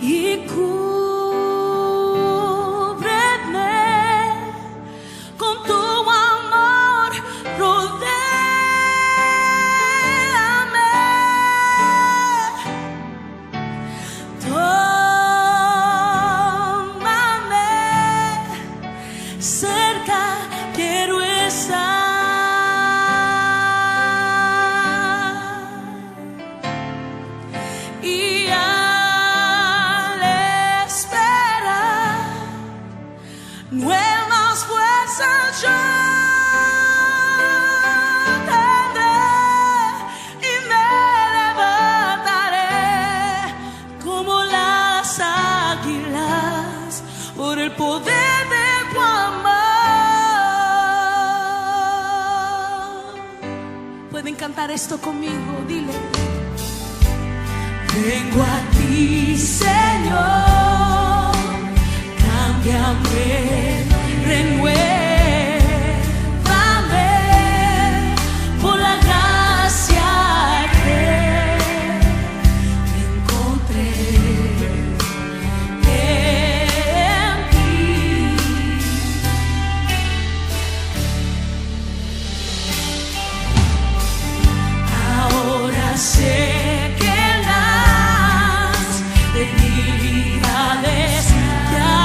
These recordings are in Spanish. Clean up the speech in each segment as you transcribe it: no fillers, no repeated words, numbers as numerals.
Y cúbreme con tu amor, rodéame, tómame cerca, quiero estar. Y nuevas fuerzas yo tendré y me levantaré como las águilas por el poder de tu amor. Pueden cantar esto conmigo, dile. Vengo a ti, Señor, cámbiame, renuévame por la gracia que encontré en ti. Ahora sé que las debilidades ya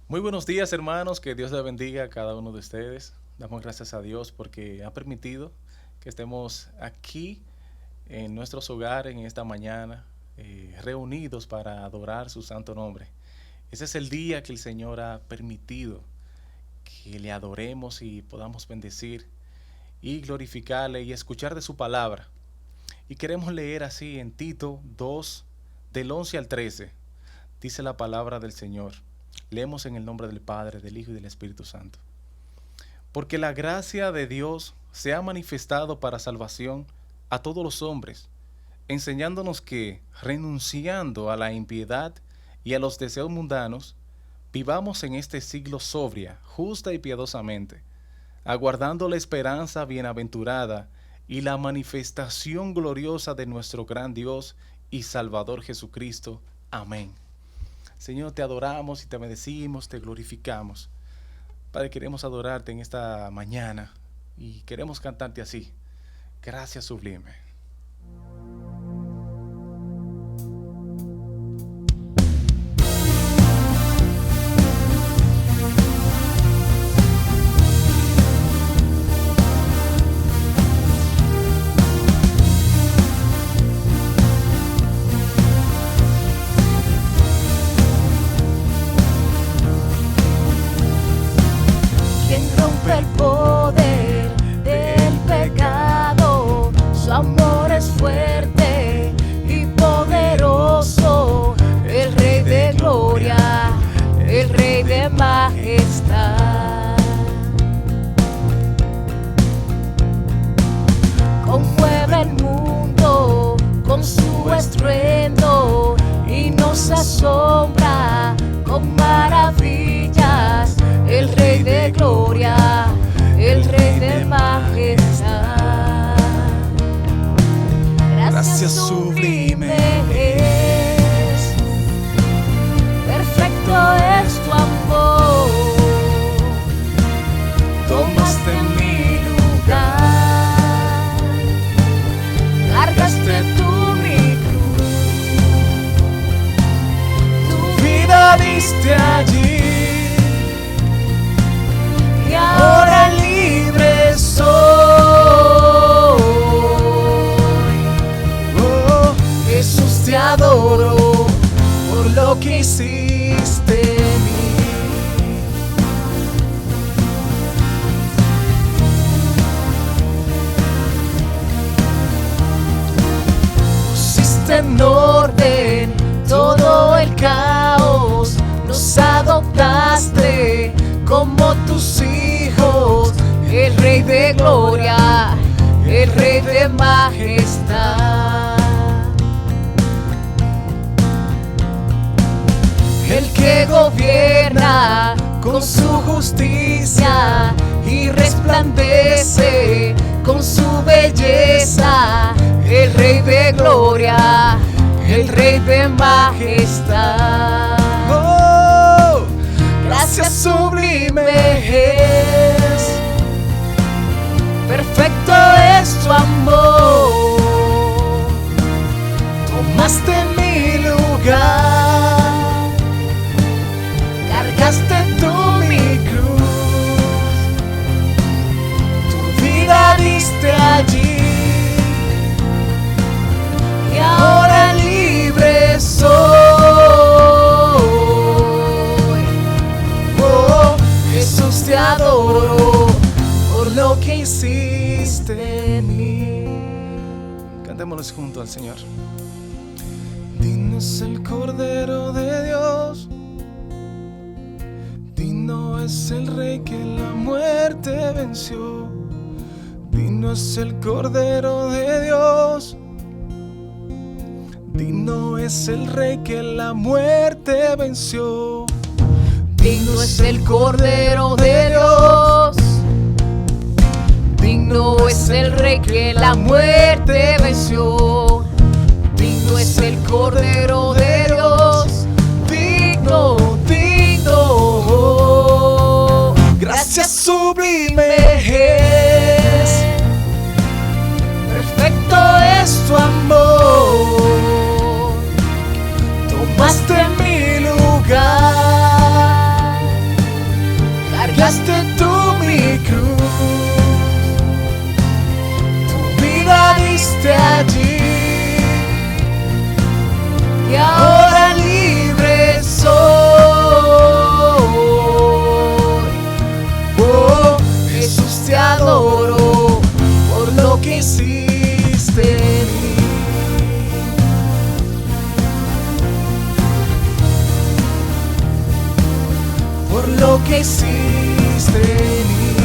Muy buenos días, hermanos, que Dios les bendiga a cada uno de ustedes. Damos gracias a Dios porque ha permitido que estemos aquí en nuestros hogares en esta mañana, reunidos para adorar su santo nombre. Ese es el día que el Señor ha permitido que le adoremos y podamos bendecir y glorificarle y escuchar de su palabra. Y queremos leer así en Tito 2, del 11 al 13. Dice la palabra del Señor. Leemos en el nombre del Padre, del Hijo y del Espíritu Santo. Porque la gracia de Dios se ha manifestado para salvación a todos los hombres, enseñándonos que, renunciando a la impiedad y a los deseos mundanos, vivamos en este siglo sobria, justa y piadosamente, aguardando la esperanza bienaventurada y la manifestación gloriosa de nuestro gran Dios y Salvador Jesucristo. Amén. Señor, te adoramos y te bendecimos, te glorificamos. Padre, queremos adorarte en esta mañana y queremos cantarte así. Gracias sublime. El poder del pecado, su amor es fuerte y poderoso, el Rey de gloria, el Rey de majestad. Conmueve el mundo con su estruendo y nos asombra con maravillas, el Rey de gloria, el Rey de majestad. Gracias sublime es, perfecto es tu amor. Tomaste mi lugar, cargaste tú mi cruz, tu vida hiciste en mí. Pusiste en orden todo el caos, nos adoptaste como tus hijos, el Rey de gloria, el Rey de majestad, el que gobierna con su justicia y resplandece con su belleza, el Rey de gloria, el Rey de majestad. Oh, gracias sublime es, perfecto es tu amor. Tomaste mi lugar, cargaste tú mi cruz, tu vida diste allí y ahora libre soy. Oh, Jesús, te adoro por lo que hiciste en mí. Cantémoslos juntos al Señor. Digno es el Cordero de Dios, digno es el Rey que la muerte venció, digno es el Cordero de Dios, digno es el Rey que la muerte venció. Digno es el Cordero de Dios, digno es el Rey que la muerte venció. Digno es el Cordero de Dios, digno, digno. Gracias sublime es, perfecto es tu amor. Tomaste mi lugar, cargaste tú mi cruz, tu vida diste allí y ahora libre soy. Oh, Jesús, te adoro por lo que hiciste en mí. Por lo que hiciste en mí.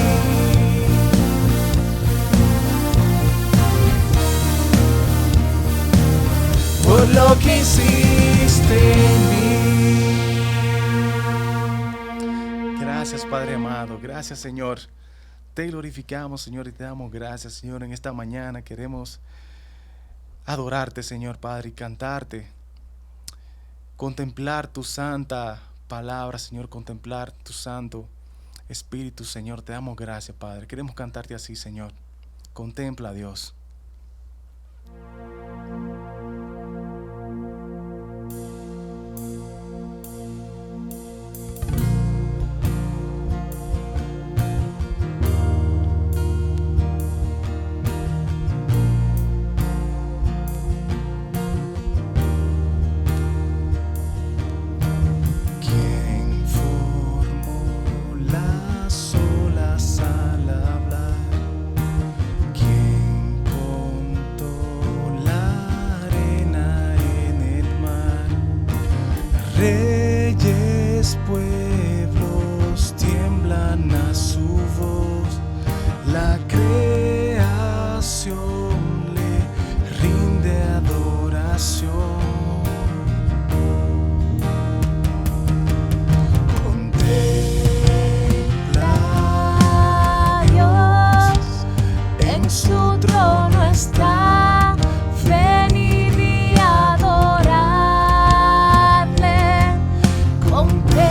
Por lo que hiciste en mí. Gracias, Padre amado. Gracias, Señor. Te glorificamos, Señor, y te damos gracias, Señor. En esta mañana queremos adorarte, Señor Padre, y cantarte. Contemplar tu santa palabra, Señor. Contemplar tu santo Espíritu, Señor. Te damos gracias, Padre. Queremos cantarte así, Señor. Contempla a Dios. Reyes, pueblos tiemblan a su voz, la creación le rinde adoración. Contempla a Dios, en su trono está, venid y adoradle. Contempla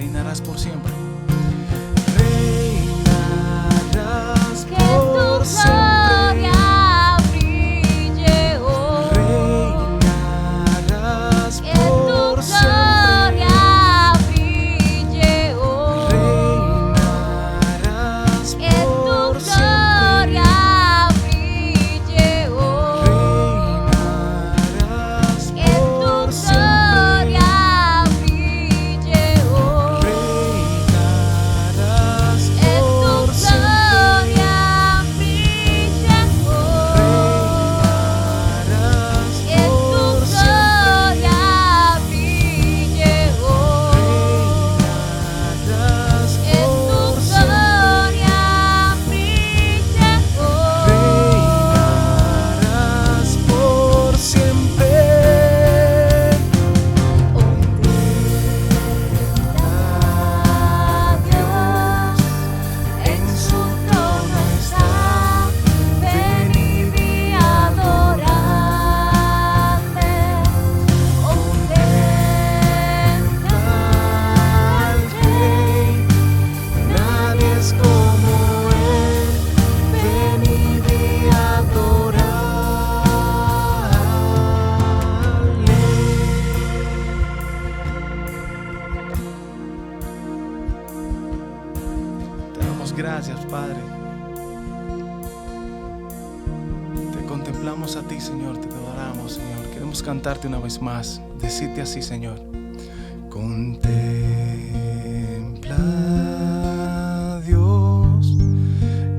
reinarás por siempre. Reinarás Que por tu siempre. gloria brille hoy. Reinarás Que tu por siempre. gloria brille hoy. Reinarás Que tu por siempre. gloria brille hoy. Reinarás Que tu por siempre. gloria brille hoy. Reinarás Que tu por siempre. gloria brille hoy. Reinarás Que tu por siempre. gloria brille hoy. Reinarás Que tu por siempre. gloria brille hoy. Reinarás por siempre. Dios en su trono está, venid y adoradle. Contempla Al Rey, nadie es como Él. Venid y adoradle. Te damos gracias, Padre. Te contemplamos a ti, Señor. Te adoramos, Señor. Queremos cantarte una vez más. Decirte así, Señor. Contempla a Dios,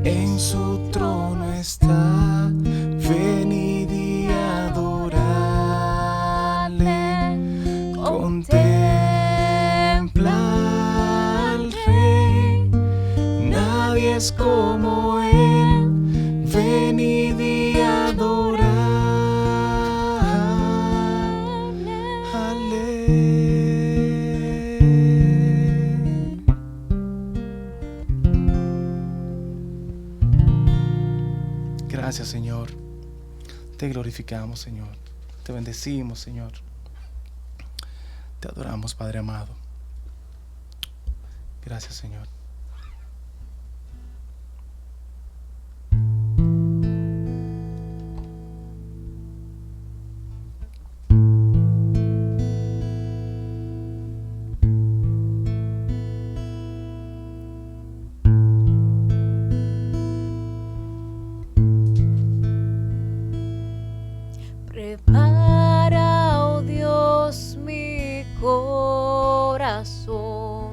en su trono está. Venid y adoradle. Contempla al Rey, nadie es como Él. Venid y adoradle. Gracias, Señor. Te glorificamos, Señor. Te bendecimos, Señor. Te adoramos, Padre amado. Gracias, Señor. Prepara, oh Dios, mi corazón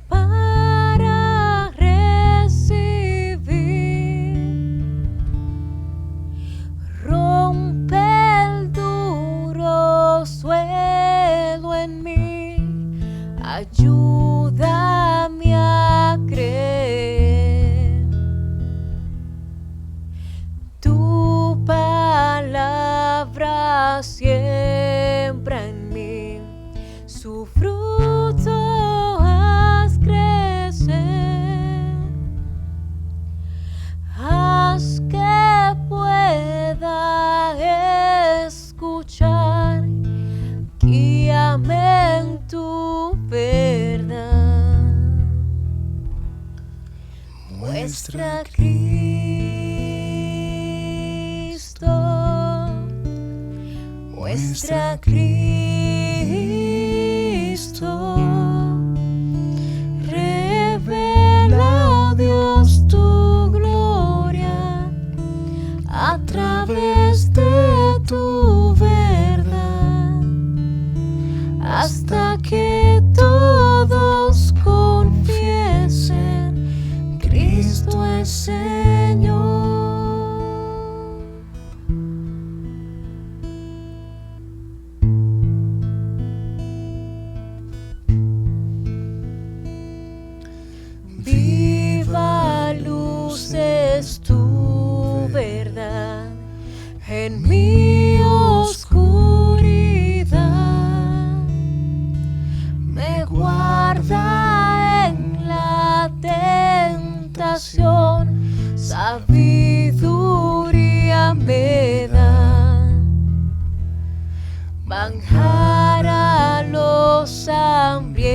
para recibir. Rompe el duro suelo en mí, ayúdame a creer. Tu palabra siembra en mí, su fruto haz crecer. Haz que pueda escuchar, guíame en tu verdad. Muestra a Cristo, muestra a Cristo. Revela, oh Dios, tu gloria a través de tu verdad, hasta que todos confiesen: Cristo es Señor. Viva luz es tu verdad en mi oscuridad. Me guarda en la tentación, sabiduría me da. Manjar a los hambrientos,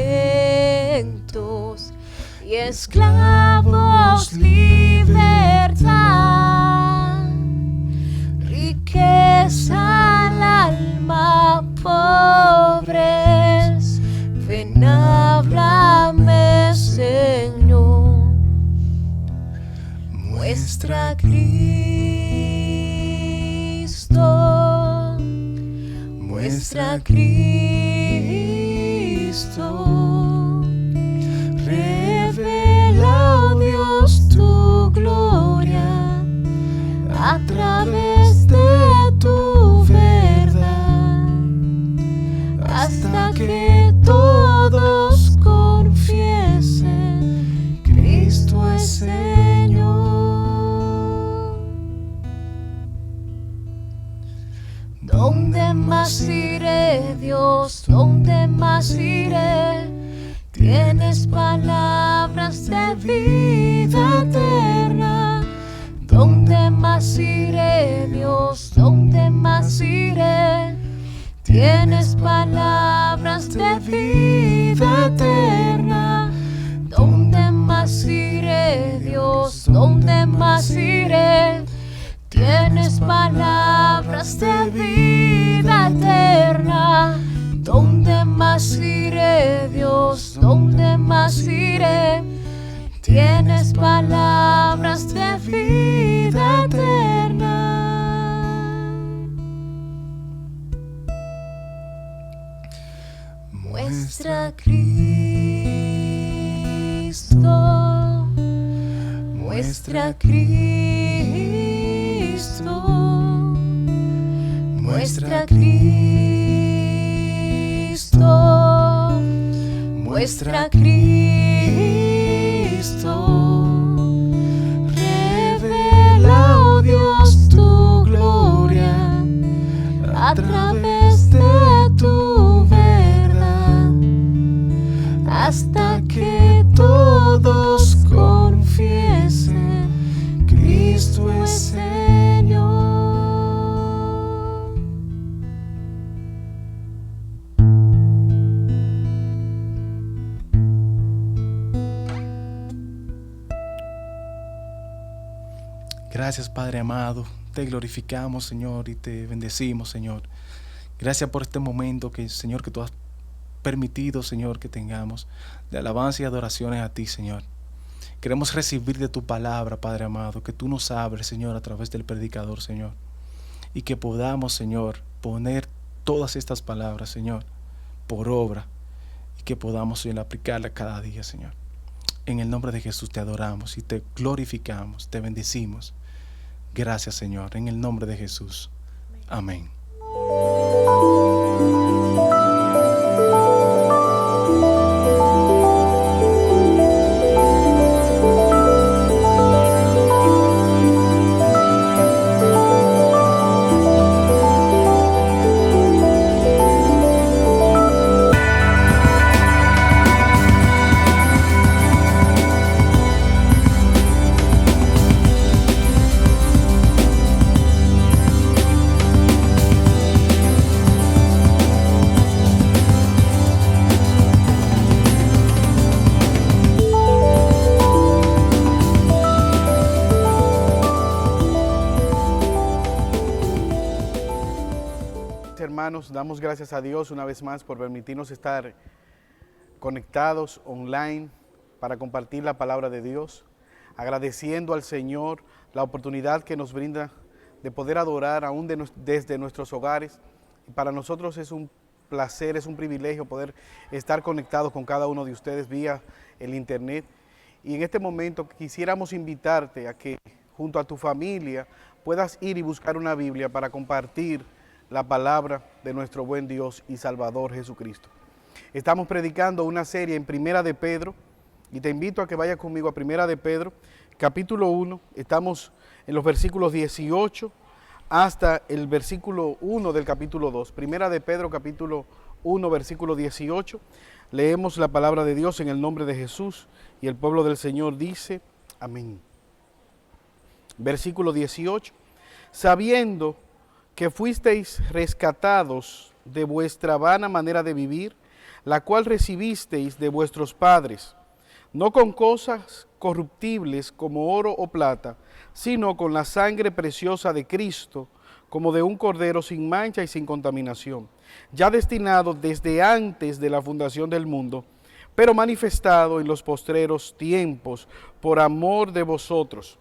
y esclavos libertad, riqueza al alma, pobres, ven háblame, Señor, muestra a Cristo, muestra a Cristo, revela, oh Dios, tu gloria a través de tu verdad, hasta que todos confiesen, Cristo es Señor. ¿Dónde más iré, Dios? ¿Dónde más iré? Tienes palabras de vida eterna. ¿Dónde más iré, Dios? ¿Dónde más iré? Tienes palabras de vida eterna. ¿Dónde más iré, Dios? ¿Dónde más iré? Tienes palabras de vida eterna. ¿Dónde más iré, Dios? ¿Dónde más iré? Tienes palabras de vida eterna. Muestra a Cristo, muestra a Cristo, muestra a Cristo, muestra a Cristo, revela, oh Dios, tu gloria a través de tu verdad, hasta que todos confiesen, Cristo es Señor. Gracias, Padre amado. Te glorificamos, Señor, y te bendecimos, Señor. Gracias por este momento que, Señor, que tú has permitido, Señor, que tengamos de alabanza y adoraciones a ti, Señor. Queremos recibir de tu palabra, Padre amado, que tú nos hables, Señor, a través del predicador, Señor. Y que podamos, Señor, poner todas estas palabras, Señor, por obra. Y que podamos, Señor, aplicarlas cada día, Señor. En el nombre de Jesús te adoramos y te glorificamos, te bendecimos. Gracias, Señor, en el nombre de Jesús. Amén. Hermanos, damos gracias a Dios una vez más por permitirnos estar conectados online para compartir la palabra de Dios, agradeciendo al Señor la oportunidad que nos brinda de poder adorar aún desde nuestros hogares. Y para nosotros es un placer, es un privilegio poder estar conectados con cada uno de ustedes vía el internet. Y en este momento quisiéramos invitarte a que junto a tu familia puedas ir y buscar una Biblia para compartir la palabra de nuestro buen Dios y Salvador Jesucristo. Estamos predicando una serie en Primera de Pedro y te invito a que vayas conmigo a Primera de Pedro, capítulo 1. Estamos en los versículos 18 hasta el versículo 1 del capítulo 2. Primera de Pedro, capítulo 1, versículo 18. Leemos la palabra de Dios en el nombre de Jesús y el pueblo del Señor dice, amén. Versículo 18. Sabiendo que fuisteis rescatados de vuestra vana manera de vivir, la cual recibisteis de vuestros padres, no con cosas corruptibles como oro o plata, sino con la sangre preciosa de Cristo, como de un cordero sin mancha y sin contaminación, ya destinado desde antes de la fundación del mundo, pero manifestado en los postreros tiempos por amor de vosotros,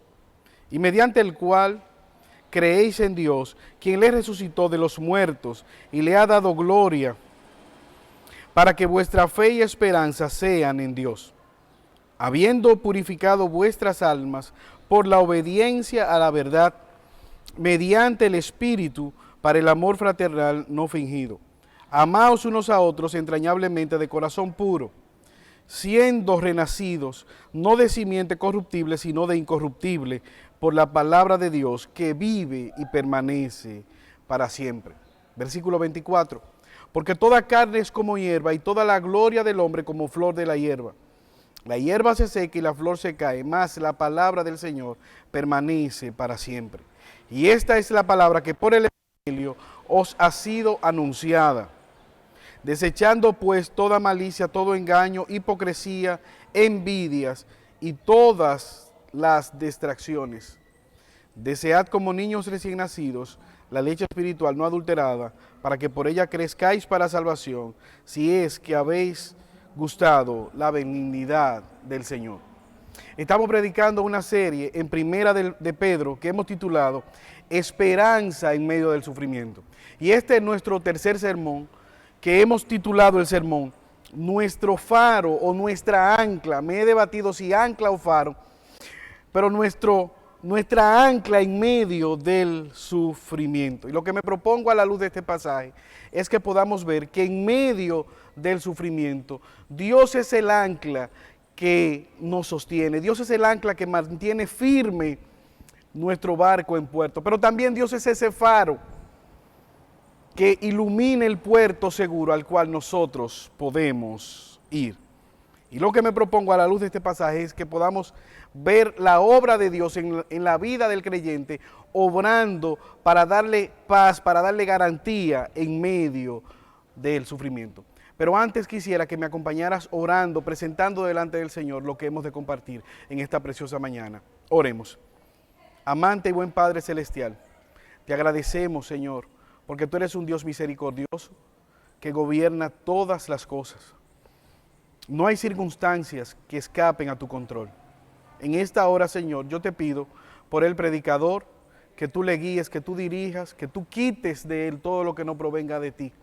y mediante el cual creéis en Dios, quien le resucitó de los muertos y le ha dado gloria, para que vuestra fe y esperanza sean en Dios, habiendo purificado vuestras almas por la obediencia a la verdad, mediante el Espíritu, para el amor fraternal no fingido. Amaos unos a otros entrañablemente de corazón puro, siendo renacidos, no de simiente corruptible, sino de incorruptible, por la palabra de Dios, que vive y permanece para siempre. Versículo 24. Porque toda carne es como hierba, y toda la gloria del hombre como flor de la hierba. La hierba se seca y la flor se cae, mas la palabra del Señor permanece para siempre. Y esta es la palabra que por el Evangelio os ha sido anunciada. Desechando pues toda malicia, todo engaño, hipocresía, envidias y todas las distracciones. Desead como niños recién nacidos la leche espiritual no adulterada, para que por ella crezcáis para salvación, si es que habéis gustado la benignidad del Señor. Estamos predicando una serie en Primera de Pedro que hemos titulado Esperanza en medio del sufrimiento. Y este es nuestro tercer sermón, que hemos titulado el sermón Nuestro faro o nuestra ancla. Me he debatido si ancla o faro, pero nuestra ancla en medio del sufrimiento. Y lo que me propongo a la luz de este pasaje es que podamos ver que en medio del sufrimiento, Dios es el ancla que nos sostiene. Dios es el ancla que mantiene firme nuestro barco en puerto. Pero también Dios es ese faro que ilumina el puerto seguro al cual nosotros podemos ir. Y lo que me propongo a la luz de este pasaje es que podamos ver la obra de Dios en la vida del creyente, obrando para darle paz, para darle garantía en medio del sufrimiento. Pero antes quisiera que me acompañaras orando, presentando delante del Señor lo que hemos de compartir en esta preciosa mañana. Oremos. Amante y buen Padre Celestial, te agradecemos, Señor, porque tú eres un Dios misericordioso que gobierna todas las cosas. No hay circunstancias que escapen a tu control. En esta hora, Señor, yo te pido por el predicador, que tú le guíes, que tú dirijas, que tú quites de él todo lo que no provenga de ti.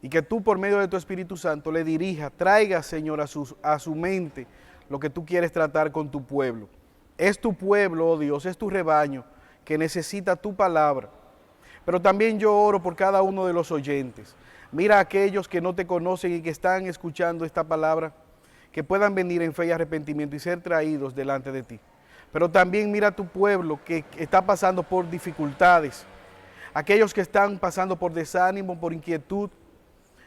Y que tú por medio de tu Espíritu Santo le dirija, traiga, Señor, a su mente lo que tú quieres tratar con tu pueblo. Es tu pueblo, oh Dios, es tu rebaño que necesita tu palabra. Pero también yo oro por cada uno de los oyentes. Mira a aquellos que no te conocen y que están escuchando esta palabra, que puedan venir en fe y arrepentimiento y ser traídos delante de ti. Pero también mira a tu pueblo que está pasando por dificultades, aquellos que están pasando por desánimo, por inquietud.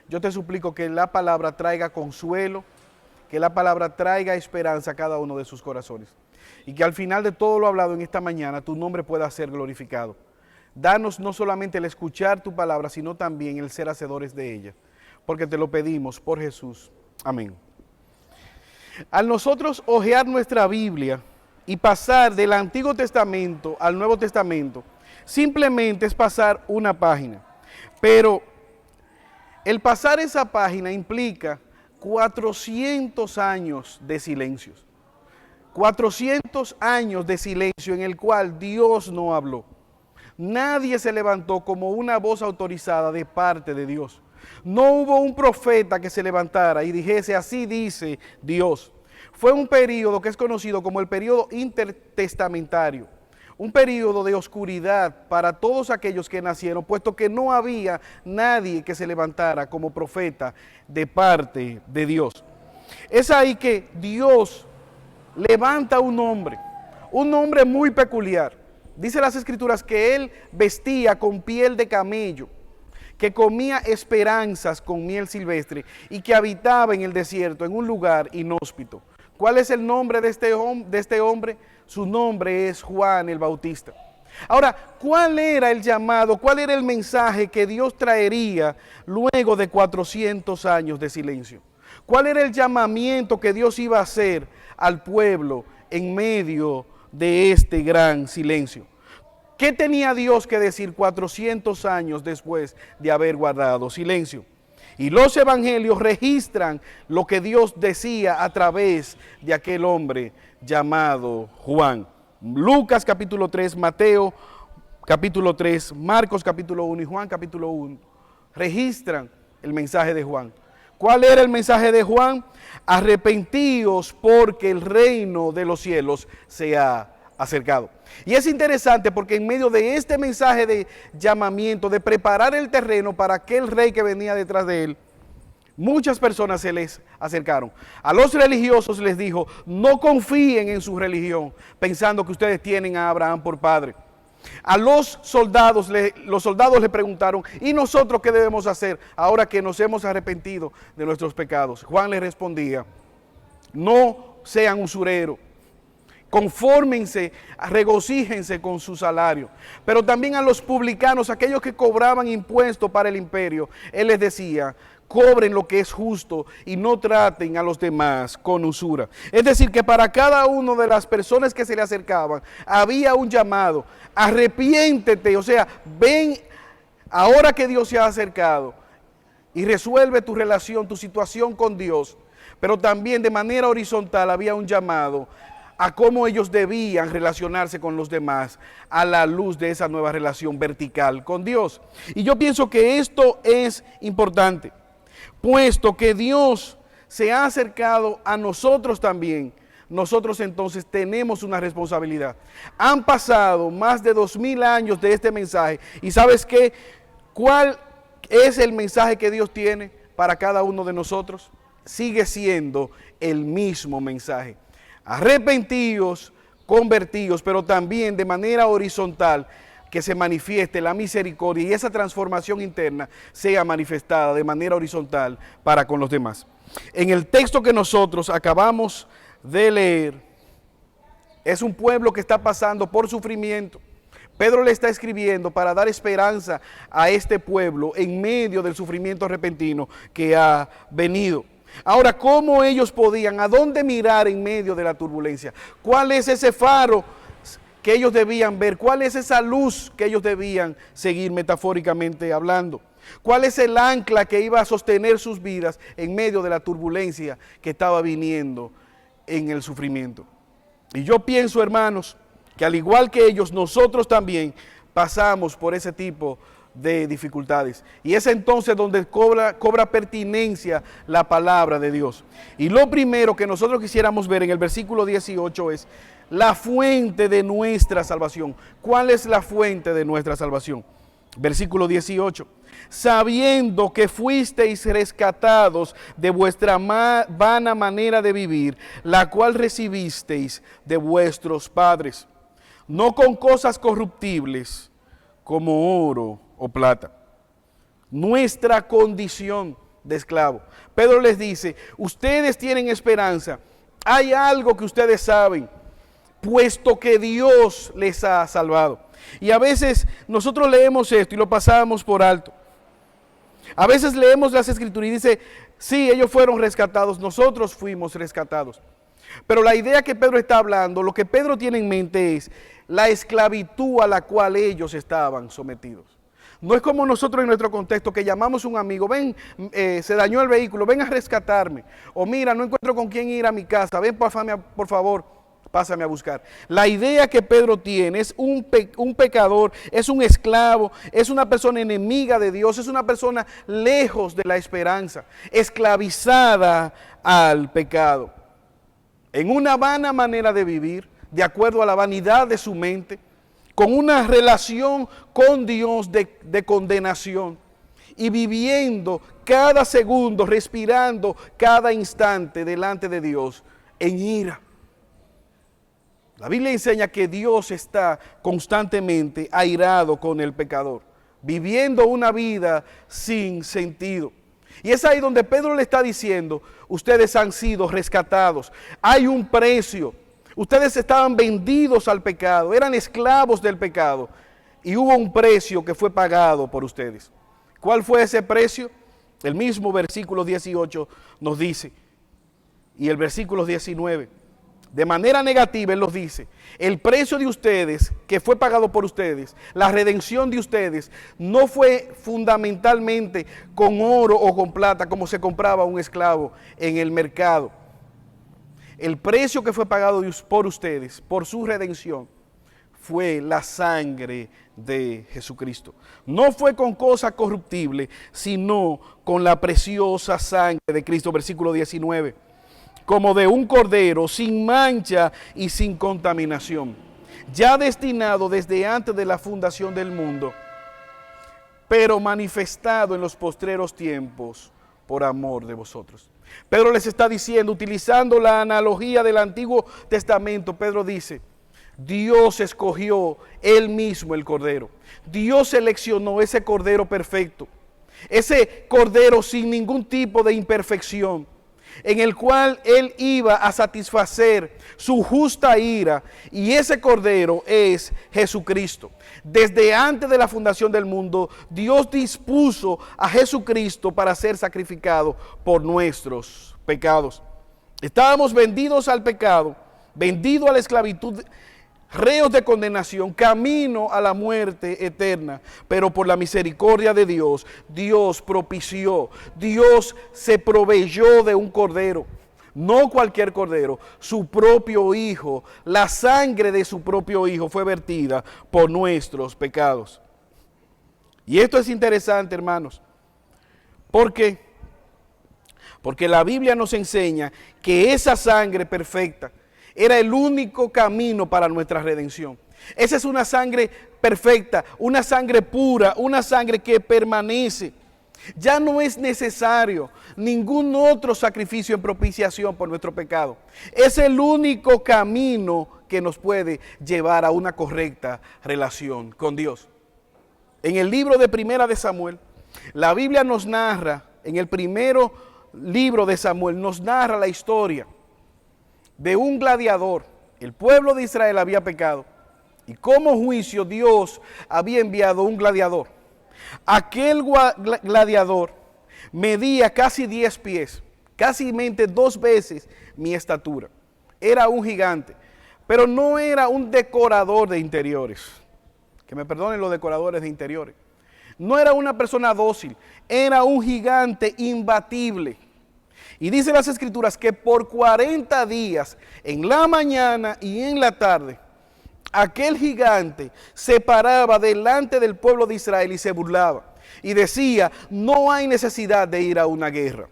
Yo te suplico que la palabra traiga consuelo, que la palabra traiga esperanza a cada uno de sus corazones. Y que al final de todo lo hablado en esta mañana, tu nombre pueda ser glorificado. Danos no solamente el escuchar tu palabra, sino también el ser hacedores de ella, porque te lo pedimos por Jesús. Amén. Al nosotros hojear nuestra Biblia y pasar del Antiguo Testamento al Nuevo Testamento, simplemente es pasar una página. Pero el pasar esa página implica 400 años de silencios. 400 años de silencio en el cual Dios no habló. Nadie se levantó como una voz autorizada de parte de Dios. No hubo un profeta que se levantara y dijese, así dice Dios. Fue un período que es conocido como el período intertestamentario, un período de oscuridad para todos aquellos que nacieron, puesto que no había nadie que se levantara como profeta de parte de Dios. Es ahí que Dios levanta un hombre muy peculiar. Dice las Escrituras que él vestía con piel de camello, que comía esperanzas con miel silvestre y que habitaba en el desierto, en un lugar inhóspito. ¿Cuál es el nombre de este hombre? Su nombre es Juan el Bautista. Ahora, ¿cuál era el llamado? ¿Cuál era el mensaje que Dios traería luego de 400 años de silencio? ¿Cuál era el llamamiento que Dios iba a hacer al pueblo en medio de este gran silencio? ¿Qué tenía Dios que decir 400 años después de haber guardado silencio? Y los evangelios registran lo que Dios decía a través de aquel hombre llamado Juan. Lucas capítulo 3, Mateo capítulo 3, Marcos capítulo 1 y Juan capítulo 1 registran el mensaje de Juan. ¿Cuál era el mensaje de Juan? Arrepentíos porque el reino de los cielos se ha acercado. Y es interesante porque en medio de este mensaje de llamamiento, de preparar el terreno para aquel rey que venía detrás de él, muchas personas se les acercaron. A los religiosos les dijo, no confíen en su religión, pensando que ustedes tienen a Abraham por padre. A los soldados le preguntaron, ¿y nosotros qué debemos hacer ahora que nos hemos arrepentido de nuestros pecados? Juan les respondía, no sean usureros, confórmense, regocíjense con su salario. Pero también a los publicanos, aquellos que cobraban impuestos para el imperio, él les decía, cobren lo que es justo y no traten a los demás con usura. Es decir, que para cada una de las personas que se le acercaban, había un llamado, arrepiéntete, o sea, ven ahora que Dios se ha acercado y resuelve tu relación, tu situación con Dios. Pero también de manera horizontal había un llamado a cómo ellos debían relacionarse con los demás a la luz de esa nueva relación vertical con Dios. Y yo pienso que esto es importante, puesto que Dios se ha acercado a nosotros también. Nosotros entonces tenemos una responsabilidad. Han pasado más de 2000 años de este mensaje. ¿Y sabes qué? ¿Cuál es el mensaje que Dios tiene para cada uno de nosotros? Sigue siendo el mismo mensaje. Arrepentíos, convertíos, pero también de manera horizontal, que se manifieste la misericordia y esa transformación interna sea manifestada de manera horizontal para con los demás. En el texto que nosotros acabamos de leer, es un pueblo que está pasando por sufrimiento. Pedro le está escribiendo para dar esperanza a este pueblo en medio del sufrimiento repentino que ha venido. Ahora, ¿cómo ellos podían? ¿A dónde mirar en medio de la turbulencia? ¿Cuál es ese faro que ellos debían ver? ¿Cuál es esa luz que ellos debían seguir, metafóricamente hablando? ¿Cuál es el ancla que iba a sostener sus vidas en medio de la turbulencia que estaba viniendo en el sufrimiento? Y yo pienso, hermanos, que al igual que ellos, nosotros también pasamos por ese tipo de dificultades. Y es entonces donde cobra pertinencia la palabra de Dios. Y lo primero que nosotros quisiéramos ver en el versículo 18 es la fuente de nuestra salvación. ¿Cuál es la fuente de nuestra salvación? Versículo 18. Sabiendo que fuisteis rescatados de vuestra vana manera de vivir, la cual recibisteis de vuestros padres, no con cosas corruptibles como oro o plata. Nuestra condición de esclavo. Pedro les dice, ustedes tienen esperanza, hay algo que ustedes saben, puesto que Dios les ha salvado. Y a veces nosotros leemos esto y lo pasamos por alto. A veces leemos las escrituras y dice, sí, ellos fueron rescatados, nosotros fuimos rescatados. Pero la idea que Pedro está hablando, lo que Pedro tiene en mente es la esclavitud a la cual ellos estaban sometidos. No es como nosotros en nuestro contexto que llamamos a un amigo, ven, se dañó el vehículo, ven a rescatarme. O mira, no encuentro con quién ir a mi casa, ven por favor, pásame a buscar. La idea que Pedro tiene es un pecador, es un esclavo, es una persona enemiga de Dios, es una persona lejos de la esperanza, esclavizada al pecado. En una vana manera de vivir, de acuerdo a la vanidad de su mente, con una relación con Dios de condenación y viviendo cada segundo, respirando cada instante delante de Dios en ira. La Biblia enseña que Dios está constantemente airado con el pecador, viviendo una vida sin sentido. Y es ahí donde Pedro le está diciendo, ustedes han sido rescatados, hay un precio. Ustedes estaban vendidos al pecado, eran esclavos del pecado y hubo un precio que fue pagado por ustedes. ¿Cuál fue ese precio? El mismo versículo 18 nos dice, y el versículo 19, de manera negativa Él nos dice, el precio de ustedes, que fue pagado por ustedes, la redención de ustedes, no fue fundamentalmente con oro o con plata como se compraba un esclavo en el mercado. El precio que fue pagado por ustedes, por su redención, fue la sangre de Jesucristo. No fue con cosa corruptible, sino con la preciosa sangre de Cristo. Versículo 19. Como de un cordero sin mancha y sin contaminación, ya destinado desde antes de la fundación del mundo, pero manifestado en los postreros tiempos por amor de vosotros. Pedro les está diciendo, utilizando la analogía del Antiguo Testamento, Pedro dice, Dios escogió Él mismo el Cordero. Dios seleccionó ese Cordero perfecto, ese Cordero sin ningún tipo de imperfección, en el cual Él iba a satisfacer su justa ira, y ese Cordero es Jesucristo. Desde antes de la fundación del mundo, Dios dispuso a Jesucristo para ser sacrificado por nuestros pecados. Estábamos vendidos al pecado, vendidos a la esclavitud, reos de condenación, camino a la muerte eterna, pero por la misericordia de Dios, Dios propició, Dios se proveyó de un cordero, no cualquier cordero, su propio Hijo, la sangre de su propio Hijo fue vertida por nuestros pecados. Y esto es interesante, hermanos, porque la Biblia nos enseña que esa sangre perfecta era el único camino para nuestra redención. Esa es una sangre perfecta, una sangre pura, una sangre que permanece. Ya no es necesario ningún otro sacrificio en propiciación por nuestro pecado. Es el único camino que nos puede llevar a una correcta relación con Dios. En el libro de Primera de Samuel, la Biblia nos narra, en el primero libro de Samuel, nos narra la historia de un gladiador. El pueblo de Israel había pecado y como juicio Dios había enviado un gladiador. Aquel gladiador medía casi 10 pies, casi 2 veces mi estatura. Era un gigante, pero no era un decorador de interiores. Que me perdonen los decoradores de interiores. No era una persona dócil, era un gigante imbatible. Y dice las Escrituras que por 40 días, en la mañana y en la tarde, aquel gigante se paraba delante del pueblo de Israel y se burlaba. Y decía, no hay necesidad de ir a una guerra.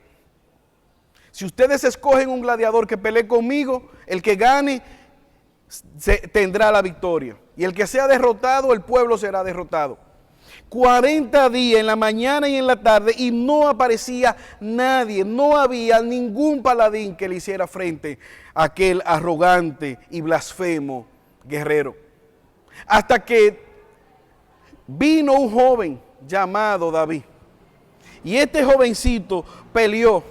Si ustedes escogen un gladiador que pelee conmigo, el que gane tendrá la victoria. Y el que sea derrotado, el pueblo será derrotado. 40 días en la mañana y en la tarde y no aparecía nadie, no había ningún paladín que le hiciera frente a aquel arrogante y blasfemo guerrero. Hasta que vino un joven llamado David. Y este jovencito peleó.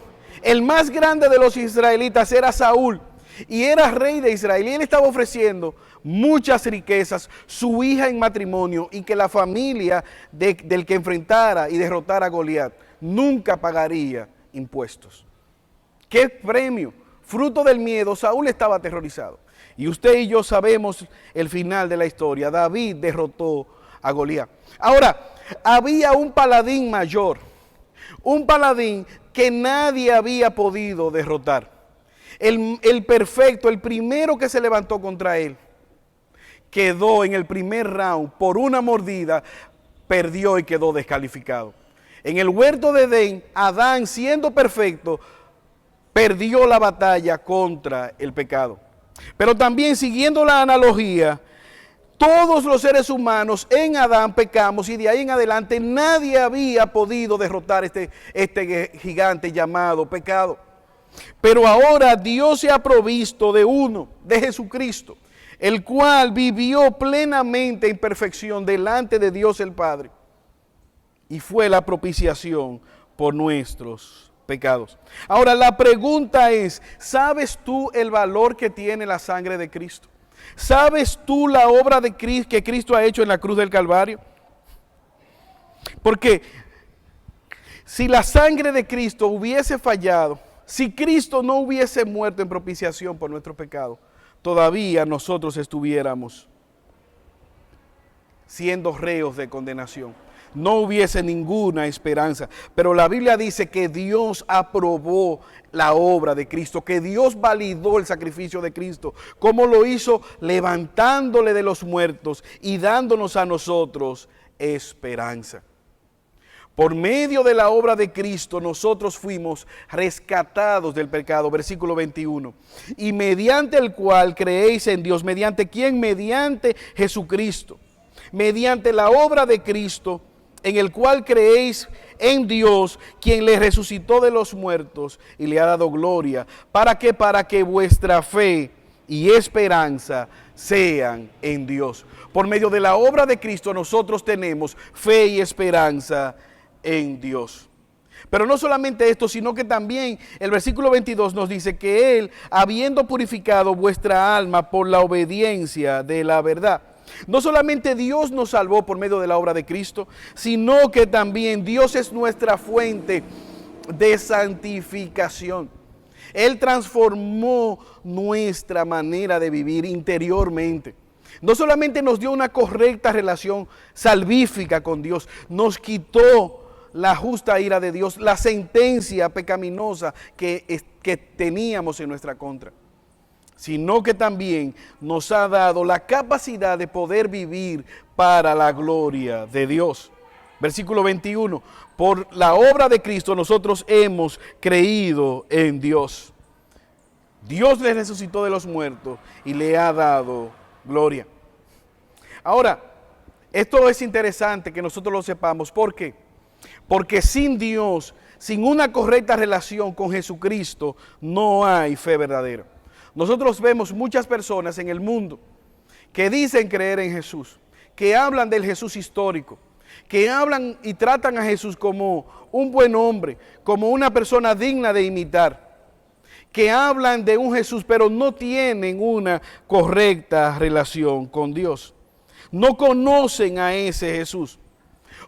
El más grande de los israelitas era Saúl y era rey de Israel. Y él estaba ofreciendo muchas riquezas, su hija en matrimonio, y que la familia del que enfrentara y derrotara a Goliat nunca pagaría impuestos. ¿Qué premio? Fruto del miedo, Saúl estaba aterrorizado. Y usted y yo sabemos el final de la historia. David derrotó a Goliat. Ahora, había un paladín mayor, un paladín que nadie había podido derrotar. El perfecto, el primero que se levantó contra él, quedó en el primer round por una mordida, perdió y quedó descalificado. En el huerto de Edén, Adán, siendo perfecto, perdió la batalla contra el pecado. Pero también, siguiendo la analogía, todos los seres humanos en Adán pecamos y de ahí en adelante nadie había podido derrotar este gigante llamado pecado. Pero ahora Dios se ha provisto de uno, de Jesucristo, el cual vivió plenamente en perfección delante de Dios el Padre y fue la propiciación por nuestros pecados. Ahora la pregunta es, ¿sabes tú el valor que tiene la sangre de Cristo? ¿Sabes tú la obra de Cristo que Cristo ha hecho en la cruz del Calvario? Porque Si la sangre de Cristo hubiese fallado, si Cristo no hubiese muerto en propiciación por nuestro pecado, todavía nosotros estuviéramos siendo reos de condenación. No hubiese ninguna esperanza. Pero la Biblia dice que Dios aprobó la obra de Cristo, que Dios validó el sacrificio de Cristo. ¿Cómo lo hizo? Levantándole de los muertos y dándonos a nosotros esperanza. Por medio de la obra de Cristo nosotros fuimos rescatados del pecado, versículo 21. Y mediante el cual creéis en Dios, ¿mediante quién? Mediante Jesucristo. Mediante la obra de Cristo, en el cual creéis en Dios, quien le resucitó de los muertos y le ha dado gloria. ¿Para qué? Para que vuestra fe y esperanza sean en Dios. Por medio de la obra de Cristo nosotros tenemos fe y esperanza en Dios. Pero no solamente esto, sino que también el versículo 22 nos dice que Él, habiendo purificado vuestra alma por la obediencia de la verdad. No solamente Dios nos salvó por medio de la obra de Cristo, sino que también Dios es nuestra fuente de santificación. Él transformó nuestra manera de vivir interiormente. No solamente nos dio una correcta relación salvífica con Dios, nos quitó la justa ira de Dios, la sentencia pecaminosa que teníamos en nuestra contra, sino que también nos ha dado la capacidad de poder vivir para la gloria de Dios. Versículo 21, por la obra de Cristo nosotros hemos creído en Dios. Dios le resucitó de los muertos y le ha dado gloria. Ahora, esto es interesante que nosotros lo sepamos. ¿Por qué? Porque sin Dios, sin una correcta relación con Jesucristo, no hay fe verdadera. Nosotros vemos muchas personas en el mundo que dicen creer en Jesús, que hablan del Jesús histórico, que hablan y tratan a Jesús como un buen hombre, como una persona digna de imitar, que hablan de un Jesús pero no tienen una correcta relación con Dios. No conocen a ese Jesús.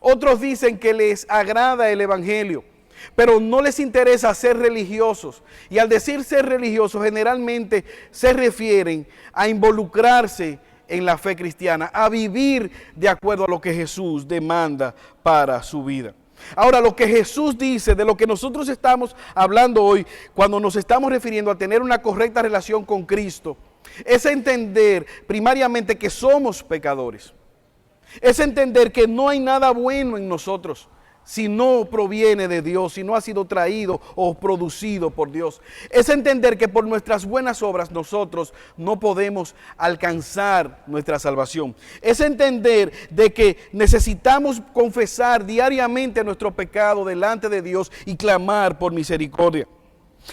Otros dicen que les agrada el Evangelio, pero no les interesa ser religiosos. Y al decir ser religiosos, generalmente se refieren a involucrarse en la fe cristiana, a vivir de acuerdo a lo que Jesús demanda para su vida. Ahora, lo que Jesús dice, de lo que nosotros estamos hablando hoy, cuando nos estamos refiriendo a tener una correcta relación con Cristo, es entender primariamente que somos pecadores. Es entender que no hay nada bueno en nosotros si no proviene de Dios, si no ha sido traído o producido por Dios. Es entender que por nuestras buenas obras nosotros no podemos alcanzar nuestra salvación. Es entender de que necesitamos confesar diariamente nuestro pecado delante de Dios y clamar por misericordia.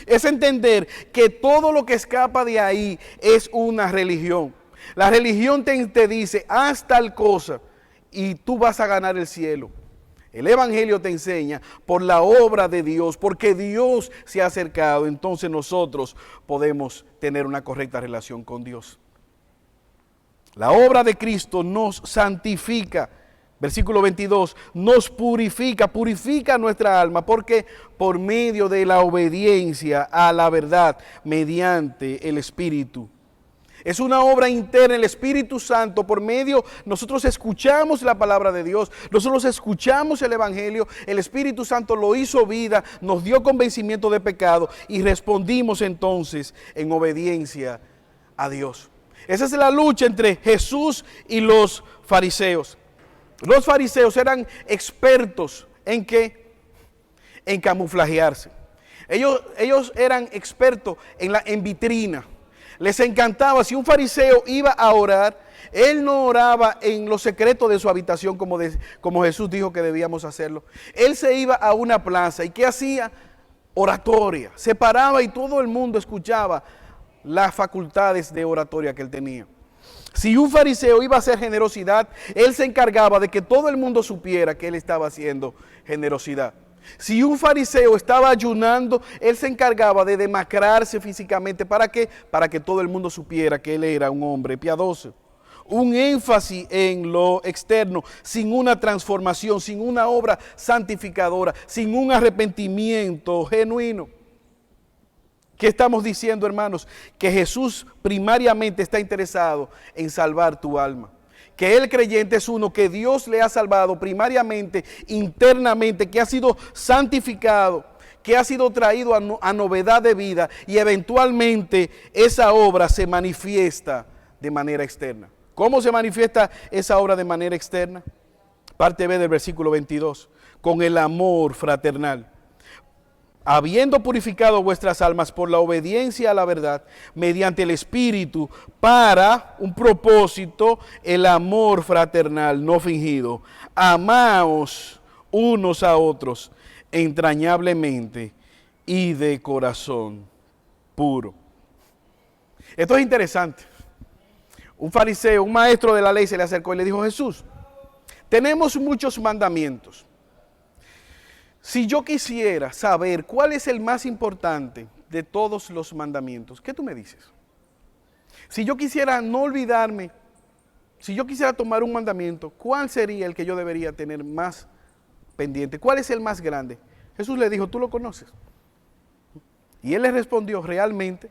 Es entender que todo lo que escapa de ahí es una religión. La religión te dice, haz tal cosa y tú vas a ganar el cielo. El Evangelio te enseña por la obra de Dios, porque Dios se ha acercado, entonces nosotros podemos tener una correcta relación con Dios. La obra de Cristo nos santifica. Versículo 22, nos purifica nuestra alma, porque por medio de la obediencia a la verdad, mediante el Espíritu. Es una obra interna, el Espíritu Santo, por medio, nosotros escuchamos la palabra de Dios, nosotros escuchamos el Evangelio, el Espíritu Santo lo hizo vida, nos dio convencimiento de pecado y respondimos entonces en obediencia a Dios. Esa es la lucha entre Jesús y los fariseos. Los fariseos eran expertos ¿en qué? En camuflajearse. Ellos eran expertos en vitrina. Les encantaba, si un fariseo iba a orar, él no oraba en los secretos de su habitación como Jesús dijo que debíamos hacerlo. Él se iba a una plaza y ¿qué hacía? Oratoria. Se paraba y todo el mundo escuchaba las facultades de oratoria que él tenía. Si un fariseo iba a hacer generosidad, él se encargaba de que todo el mundo supiera que él estaba haciendo generosidad. Si un fariseo estaba ayunando, él se encargaba de demacrarse físicamente. ¿Para qué? Para que todo el mundo supiera que él era un hombre piadoso. un énfasis en lo externo, sin una transformación, sin una obra santificadora, sin un arrepentimiento genuino. ¿Qué estamos diciendo, hermanos? Que Jesús primariamente está interesado en salvar tu alma. Que el creyente es uno que Dios le ha salvado primariamente, internamente, que ha sido santificado, que ha sido traído a novedad de vida, y eventualmente esa obra se manifiesta de manera externa. ¿Cómo se manifiesta esa obra de manera externa? Parte B del versículo 22. Con el amor fraternal. Habiendo purificado vuestras almas por la obediencia a la verdad, mediante el Espíritu, para un propósito, el amor fraternal no fingido. Amaos unos a otros entrañablemente y de corazón puro. Esto es interesante. Un fariseo, un maestro de la ley, se le acercó y le dijo: Jesús, tenemos muchos mandamientos. Si yo quisiera saber cuál es el más importante de todos los mandamientos, ¿qué tú me dices? Si yo quisiera no olvidarme, si yo quisiera tomar un mandamiento, ¿cuál sería el que yo debería tener más pendiente? ¿Cuál es el más grande? Jesús le dijo: ¿tú lo conoces? Y él le respondió realmente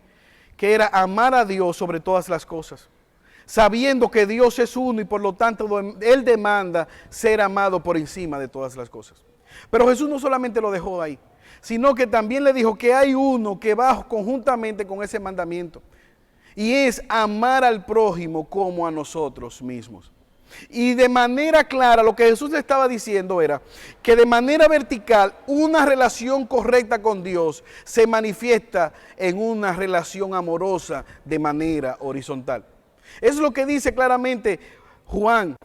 que era amar a Dios sobre todas las cosas, sabiendo que Dios es uno y por lo tanto él demanda ser amado por encima de todas las cosas. Pero Jesús no solamente lo dejó ahí, sino que también le dijo que hay uno que va conjuntamente con ese mandamiento, y es amar al prójimo como a nosotros mismos. Y de manera clara lo que Jesús le estaba diciendo era que de manera vertical una relación correcta con Dios se manifiesta en una relación amorosa de manera horizontal. Eso es lo que dice claramente Juan.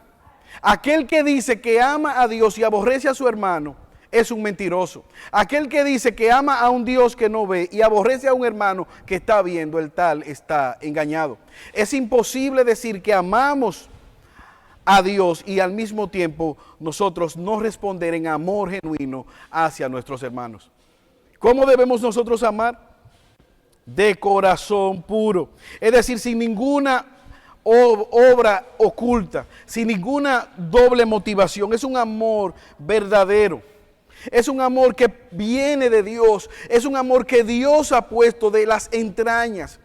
Aquel que dice que ama a Dios y aborrece a su hermano es un mentiroso. Aquel que dice que ama a un Dios que no ve y aborrece a un hermano que está viendo, el tal está engañado. Es imposible decir que amamos a Dios y al mismo tiempo nosotros no responder en amor genuino hacia nuestros hermanos. ¿Cómo debemos nosotros amar? De corazón puro. Es decir, sin ninguna obra oculta, sin ninguna doble motivación. Es un amor verdadero. Es un amor que viene de Dios. Es un amor que Dios ha puesto de las entrañas,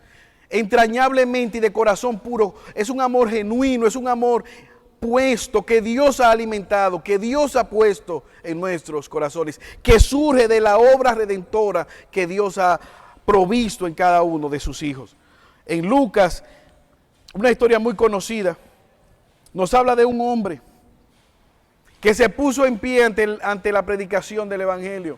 entrañablemente y de corazón puro. Es un amor genuino, es un amor puesto, que Dios ha alimentado, que Dios ha puesto en nuestros corazones, que surge de la obra redentora que Dios ha provisto en cada uno de sus hijos. En Lucas, una historia muy conocida, nos habla de un hombre que se puso en pie ante la predicación del Evangelio.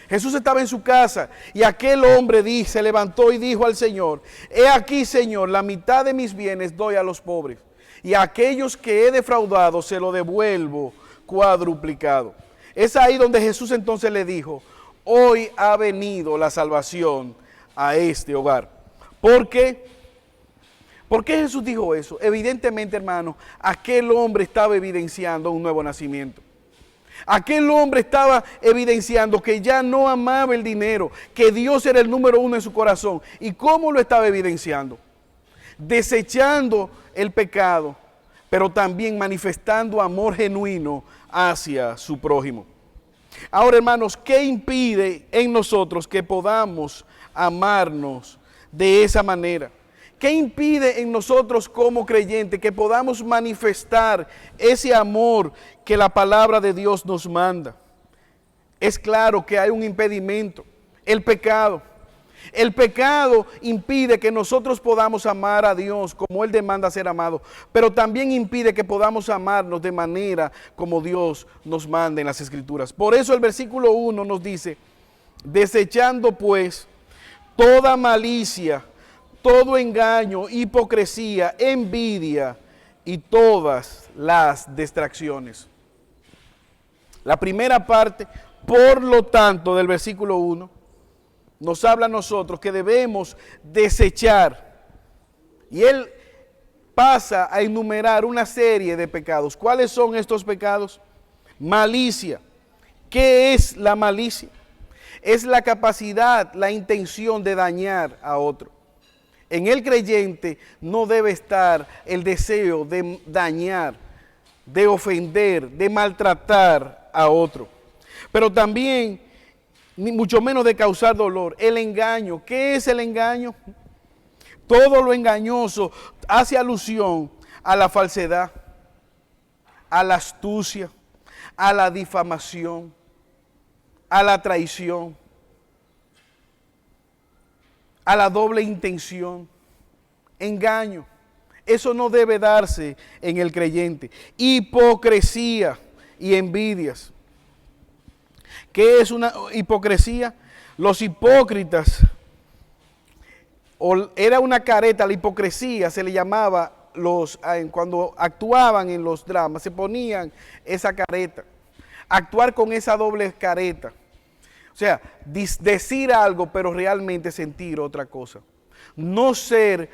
Jesús estaba en su casa y aquel hombre se levantó y dijo al Señor: he aquí, Señor, la mitad de mis bienes doy a los pobres, y a aquellos que he defraudado se lo devuelvo cuadruplicado. Es ahí donde Jesús entonces le dijo: hoy ha venido la salvación a este hogar. ¿Por qué? ¿Por qué Jesús dijo eso? Evidentemente, hermano, aquel hombre estaba evidenciando un nuevo nacimiento. Aquel hombre estaba evidenciando que ya no amaba el dinero, que Dios era el número uno en su corazón. ¿Y cómo lo estaba evidenciando? Desechando el pecado, pero también manifestando amor genuino hacia su prójimo. Ahora, hermanos, ¿qué impide en nosotros que podamos amarnos de esa manera? ¿Qué impide en nosotros como creyentes que podamos manifestar ese amor que la palabra de Dios nos manda? Es claro que hay un impedimento: el pecado. El pecado impide que nosotros podamos amar a Dios como Él demanda ser amado, pero también impide que podamos amarnos de manera como Dios nos manda en las Escrituras. Por eso el versículo 1 nos dice: desechando pues toda malicia, todo engaño, hipocresía, envidia y todas las distracciones. La primera parte, por lo tanto, del versículo 1, nos habla a nosotros que debemos desechar. Y él pasa a enumerar una serie de pecados. ¿Cuáles son estos pecados? Malicia. ¿Qué es la malicia? Es la capacidad, la intención de dañar a otro. En el creyente no debe estar el deseo de dañar, de ofender, de maltratar a otro. Pero también, ni mucho menos de causar dolor. El engaño. ¿Qué es el engaño? Todo lo engañoso hace alusión a la falsedad, a la astucia, a la difamación, a la traición, a la doble intención, engaño. Eso no debe darse en el creyente. Hipocresía y envidias. ¿Qué es una hipocresía? Los hipócritas, era una careta, la hipocresía se le llamaba cuando actuaban en los dramas, se ponían esa careta. Actuar con esa doble careta. O sea, decir algo, pero realmente sentir otra cosa. No ser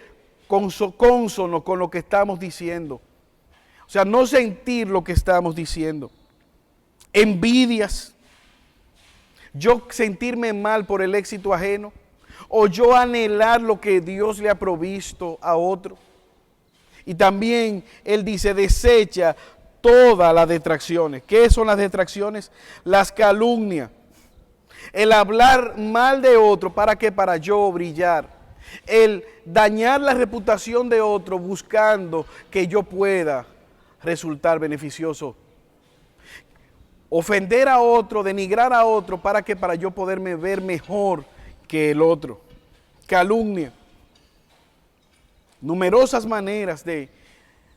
consono con lo que estamos diciendo. O sea, no sentir lo que estamos diciendo. Envidias. Yo sentirme mal por el éxito ajeno. O yo anhelar lo que Dios le ha provisto a otro. Y también Él dice, desecha todas las detracciones. ¿Qué son las detracciones? Las calumnias. El hablar mal de otro, ¿para qué? Para yo brillar. El dañar la reputación de otro buscando que yo pueda resultar beneficioso. Ofender a otro, denigrar a otro, ¿para qué? Para yo poderme ver mejor que el otro. Calumnia. Numerosas maneras de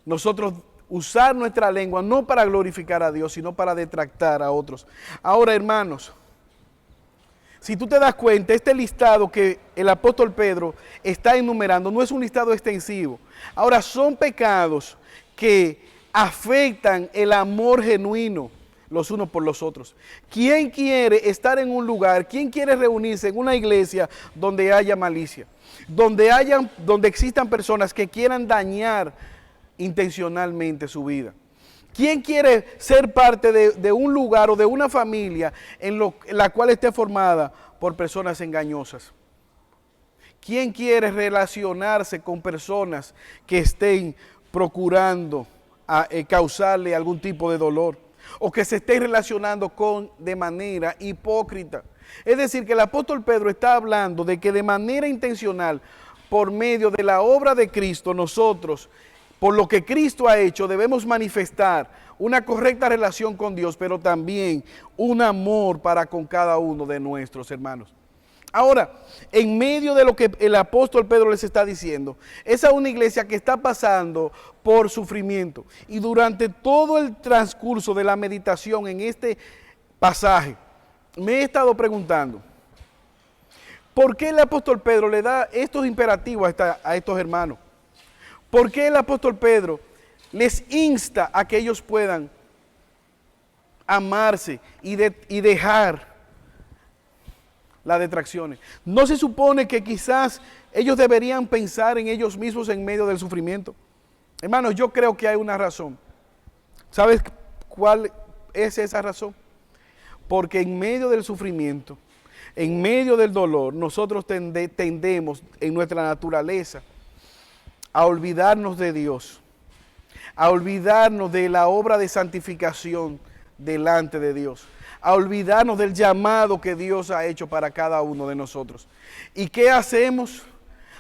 nosotros usar nuestra lengua, no para glorificar a Dios, sino para detractar a otros. Ahora, hermanos, si tú te das cuenta, este listado que el apóstol Pedro está enumerando no es un listado extensivo. Ahora, son pecados que afectan el amor genuino los unos por los otros. ¿Quién quiere estar en un lugar? ¿Quién quiere reunirse en una iglesia donde haya malicia? Donde existan personas que quieran dañar intencionalmente su vida. ¿Quién quiere ser parte de un lugar o de una familia en la cual esté formada por personas engañosas? ¿Quién quiere relacionarse con personas que estén procurando causarle algún tipo de dolor? O que se estén relacionando de manera hipócrita. Es decir, que el apóstol Pedro está hablando de que de manera intencional, por medio de la obra de Cristo, nosotros, por lo que Cristo ha hecho, debemos manifestar una correcta relación con Dios, pero también un amor para con cada uno de nuestros hermanos. Ahora, en medio de lo que el apóstol Pedro les está diciendo, esa es una iglesia que está pasando por sufrimiento. Y durante todo el transcurso de la meditación en este pasaje, me he estado preguntando, ¿por qué el apóstol Pedro le da estos imperativos a estos hermanos? ¿Por qué el apóstol Pedro les insta a que ellos puedan amarse y dejar las detracciones? ¿No se supone que quizás ellos deberían pensar en ellos mismos en medio del sufrimiento? Hermanos, yo creo que hay una razón. ¿Sabes cuál es esa razón? Porque en medio del sufrimiento, en medio del dolor, nosotros tendemos en nuestra naturaleza a olvidarnos de Dios, a olvidarnos de la obra de santificación delante de Dios, a olvidarnos del llamado que Dios ha hecho para cada uno de nosotros. ¿Y qué hacemos?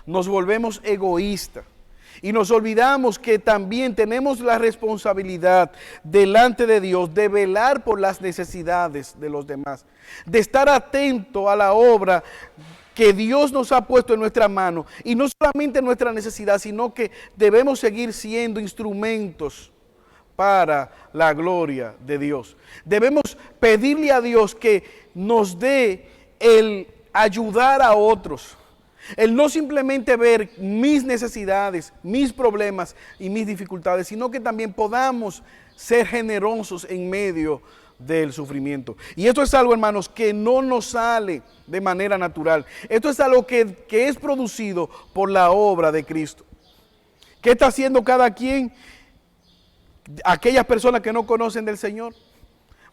Nos volvemos egoístas. Y nos olvidamos que también tenemos la responsabilidad delante de Dios de velar por las necesidades de los demás, de estar atento a la obra que Dios nos ha puesto en nuestra mano, y no solamente nuestra necesidad, sino que debemos seguir siendo instrumentos para la gloria de Dios. Debemos pedirle a Dios que nos dé el ayudar a otros, el no simplemente ver mis necesidades, mis problemas y mis dificultades, sino que también podamos ser generosos en medio del sufrimiento. Y esto es algo, hermanos, que no nos sale de manera natural. Esto es algo que es producido por la obra de Cristo. ¿Qué está haciendo cada quien? Aquellas personas que no conocen del Señor.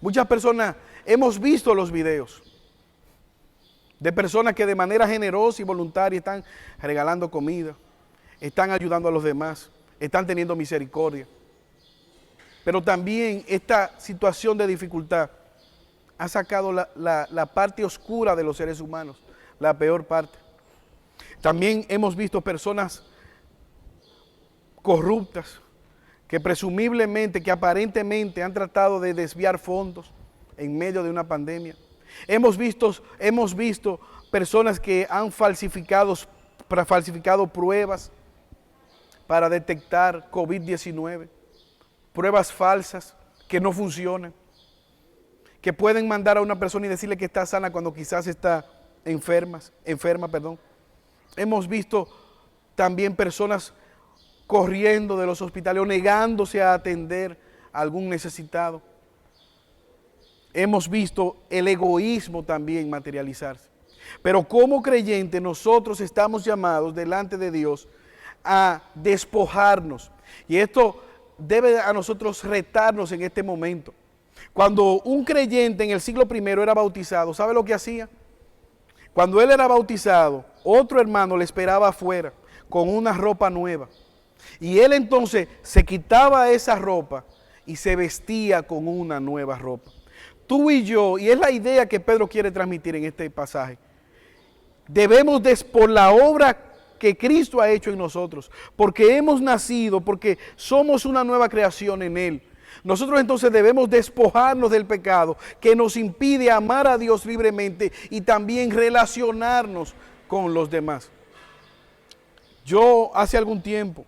Muchas personas hemos visto los videos. de personas que de manera generosa y voluntaria están regalando comida, están ayudando a los demás, están teniendo misericordia. Pero también esta situación de dificultad ha sacado la parte oscura de los seres humanos, la peor parte. También hemos visto personas corruptas que presumiblemente, que aparentemente han tratado de desviar fondos en medio de una pandemia. Hemos visto personas que han falsificado pruebas para detectar COVID-19, pruebas falsas que no funcionan, que pueden mandar a una persona y decirle que está sana cuando quizás está enferma. Hemos visto también personas corriendo de los hospitales o negándose a atender a algún necesitado. Hemos visto el egoísmo también materializarse. Pero como creyentes nosotros estamos llamados delante de Dios a despojarnos. Y esto debe a nosotros retarnos en este momento. Cuando un creyente en el siglo I era bautizado, ¿sabe lo que hacía? Cuando él era bautizado, otro hermano le esperaba afuera con una ropa nueva. Y él entonces se quitaba esa ropa y se vestía con una nueva ropa. Tú y yo, y es la idea que Pedro quiere transmitir en este pasaje, debemos, por la obra que Cristo ha hecho en nosotros, porque hemos nacido, porque somos una nueva creación en Él, nosotros entonces debemos despojarnos del pecado que nos impide amar a Dios libremente y también relacionarnos con los demás. Yo hace algún tiempo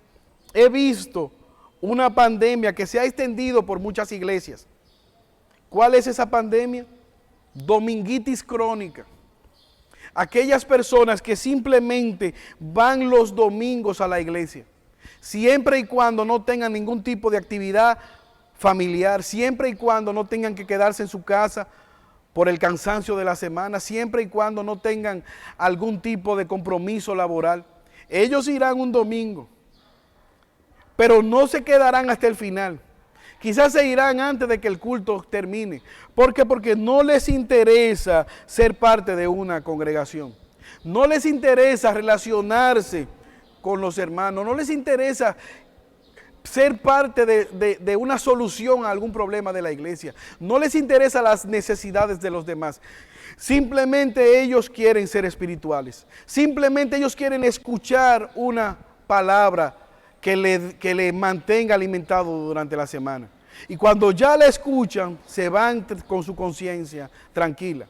he visto una pandemia que se ha extendido por muchas iglesias. ¿Cuál es esa pandemia? Dominguitis crónica. Aquellas personas que simplemente van los domingos a la iglesia, siempre y cuando no tengan ningún tipo de actividad familiar, siempre y cuando no tengan que quedarse en su casa por el cansancio de la semana, siempre y cuando no tengan algún tipo de compromiso laboral. Ellos irán un domingo, pero no se quedarán hasta el final. Quizás se irán antes de que el culto termine. ¿Por qué? Porque no les interesa ser parte de una congregación. No les interesa relacionarse con los hermanos. No les interesa ser parte de una solución a algún problema de la iglesia. No les interesa las necesidades de los demás. Simplemente ellos quieren ser espirituales. Simplemente ellos quieren escuchar una palabra que le mantenga alimentado durante la semana. Y cuando ya la escuchan, se van con su conciencia tranquila.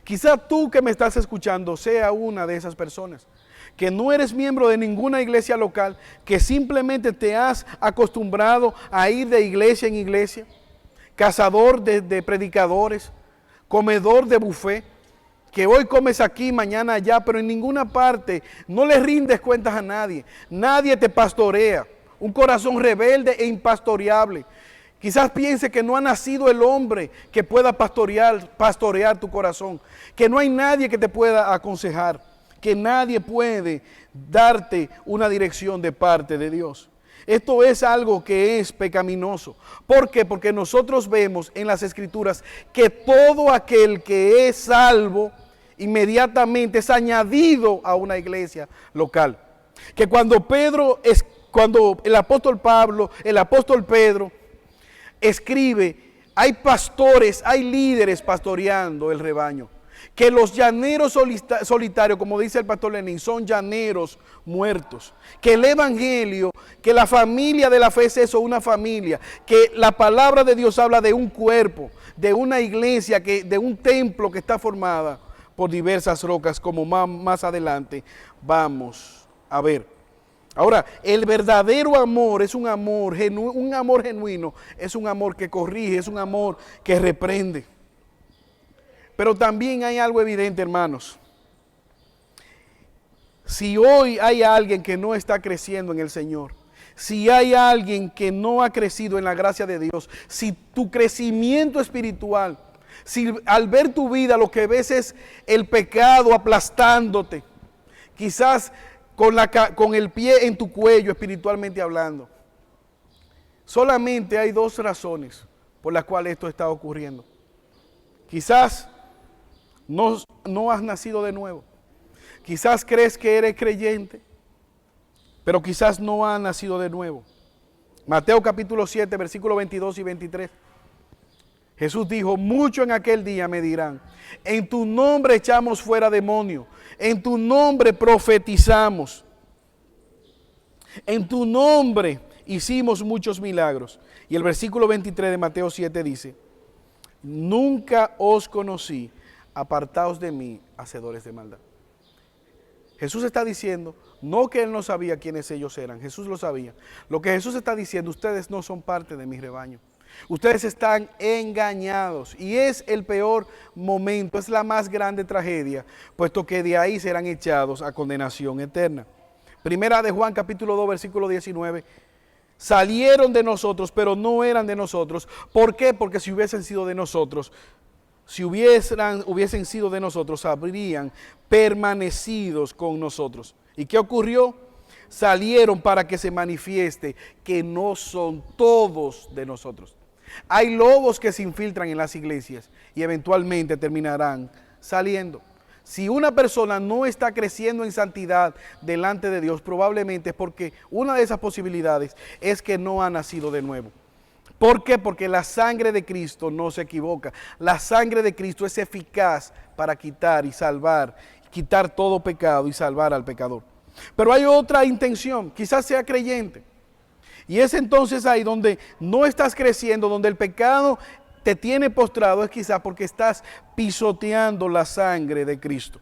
Quizá tú que me estás escuchando sea una de esas personas, que no eres miembro de ninguna iglesia local, que simplemente te has acostumbrado a ir de iglesia en iglesia, cazador de predicadores, comedor de buffet, que hoy comes aquí, mañana allá, pero en ninguna parte no le rindes cuentas a nadie. Nadie te pastorea. Un corazón rebelde e impastoreable. Quizás piense que no ha nacido el hombre que pueda pastorear tu corazón. Que no hay nadie que te pueda aconsejar. Que nadie puede darte una dirección de parte de Dios. Esto es algo que es pecaminoso. ¿Por qué? Porque nosotros vemos en las Escrituras que todo aquel que es salvo inmediatamente es añadido a una iglesia local. Que cuando el apóstol Pedro escribe, hay pastores, hay líderes pastoreando el rebaño. Que los llaneros solitarios, como dice el pastor Lenin, son llaneros muertos. Que el evangelio, que la familia de la fe es eso, una familia. Que la palabra de Dios habla de un cuerpo, de una iglesia, de un templo que está formada por diversas rocas, como más adelante vamos a ver. Ahora, el verdadero amor es un amor genuino, es un amor que corrige, es un amor que reprende. Pero también hay algo evidente, hermanos. Si hoy hay alguien que no está creciendo en el Señor, si hay alguien que no ha crecido en la gracia de Dios, si tu crecimiento espiritual, si al ver tu vida lo que ves es el pecado aplastándote, quizás con el pie en tu cuello espiritualmente hablando, solamente hay dos razones por las cuales esto está ocurriendo. Quizás no has nacido de nuevo. Quizás crees que eres creyente, pero quizás no has nacido de nuevo. Mateo capítulo 7, versículos 22 y 23. Jesús dijo, mucho en aquel día me dirán, en tu nombre echamos fuera demonios, en tu nombre profetizamos, en tu nombre hicimos muchos milagros. Y el versículo 23 de Mateo 7 dice, nunca os conocí, apartaos de mí, hacedores de maldad. Jesús está diciendo, no que Él no sabía quiénes ellos eran, Jesús lo sabía. Lo que Jesús está diciendo, ustedes no son parte de mi rebaño. Ustedes están engañados y es el peor momento, es la más grande tragedia, puesto que de ahí serán echados a condenación eterna. Primera de Juan capítulo 2 versículo 19, salieron de nosotros pero no eran de nosotros. ¿Por qué? Porque si hubiesen sido de nosotros, hubiesen sido de nosotros, habrían permanecidos con nosotros. ¿Y qué ocurrió? Salieron para que se manifieste que no son todos de nosotros. Hay lobos que se infiltran en las iglesias y eventualmente terminarán saliendo. Si una persona no está creciendo en santidad delante de Dios, probablemente es porque una de esas posibilidades es que no ha nacido de nuevo. ¿Por qué? Porque la sangre de Cristo no se equivoca. La sangre de Cristo es eficaz para quitar y salvar, quitar todo pecado y salvar al pecador. Pero hay otra intención, quizás sea creyente. Y es entonces ahí donde no estás creciendo, donde el pecado te tiene postrado, es quizás porque estás pisoteando la sangre de Cristo.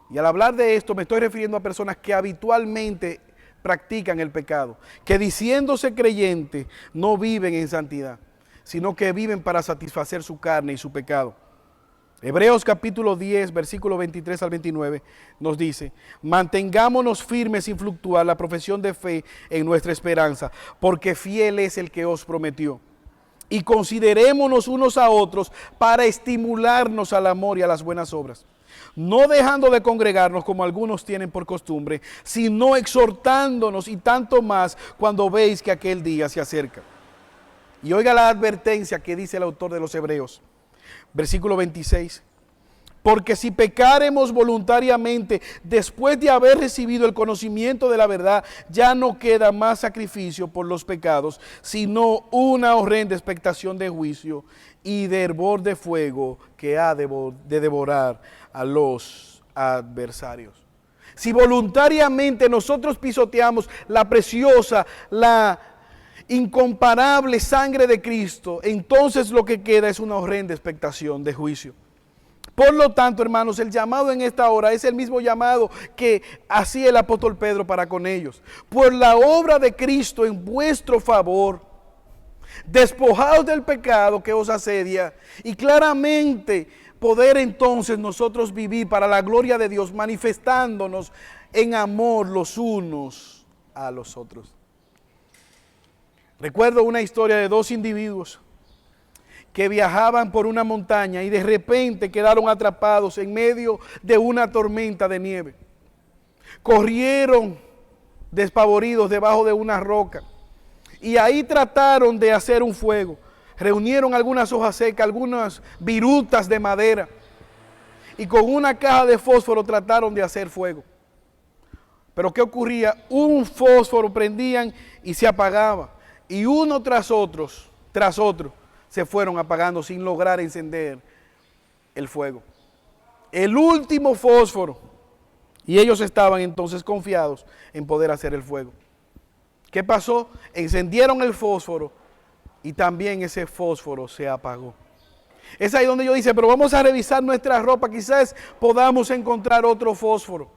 Y al hablar de esto me estoy refiriendo a personas que habitualmente practican el pecado, que diciéndose creyentes no viven en santidad, sino que viven para satisfacer su carne y su pecado. Hebreos capítulo 10, versículo 23 al 29 nos dice, mantengámonos firmes sin fluctuar la profesión de fe en nuestra esperanza, porque fiel es el que os prometió. Y considerémonos unos a otros para estimularnos al amor y a las buenas obras, no dejando de congregarnos como algunos tienen por costumbre, sino exhortándonos y tanto más cuando veis que aquel día se acerca. Y oiga la advertencia que dice el autor de los Hebreos. Versículo 26, porque si pecaremos voluntariamente después de haber recibido el conocimiento de la verdad, ya no queda más sacrificio por los pecados, sino una horrenda expectación de juicio y de hervor de fuego que ha de devorar a los adversarios. Si voluntariamente nosotros pisoteamos la preciosa, la incomparable sangre de Cristo, entonces lo que queda es una horrenda expectación de juicio. Por lo tanto, hermanos, el llamado en esta hora es el mismo llamado que hacía el apóstol Pedro para con ellos. Por la obra de Cristo en vuestro favor, despojados del pecado que os asedia y claramente poder entonces nosotros vivir para la gloria de Dios, manifestándonos en amor los unos a los otros. Recuerdo una historia de dos individuos que viajaban por una montaña y de repente quedaron atrapados en medio de una tormenta de nieve. Corrieron despavoridos debajo de una roca y ahí trataron de hacer un fuego. Reunieron algunas hojas secas, algunas virutas de madera y con una caja de fósforo trataron de hacer fuego. Pero ¿qué ocurría? Un fósforo prendían y se apagaba. Y uno tras otro, se fueron apagando sin lograr encender el fuego. El último fósforo. Y ellos estaban entonces confiados en poder hacer el fuego. ¿Qué pasó? Encendieron el fósforo y también ese fósforo se apagó. Es ahí donde yo dice, pero vamos a revisar nuestra ropa, quizás podamos encontrar otro fósforo.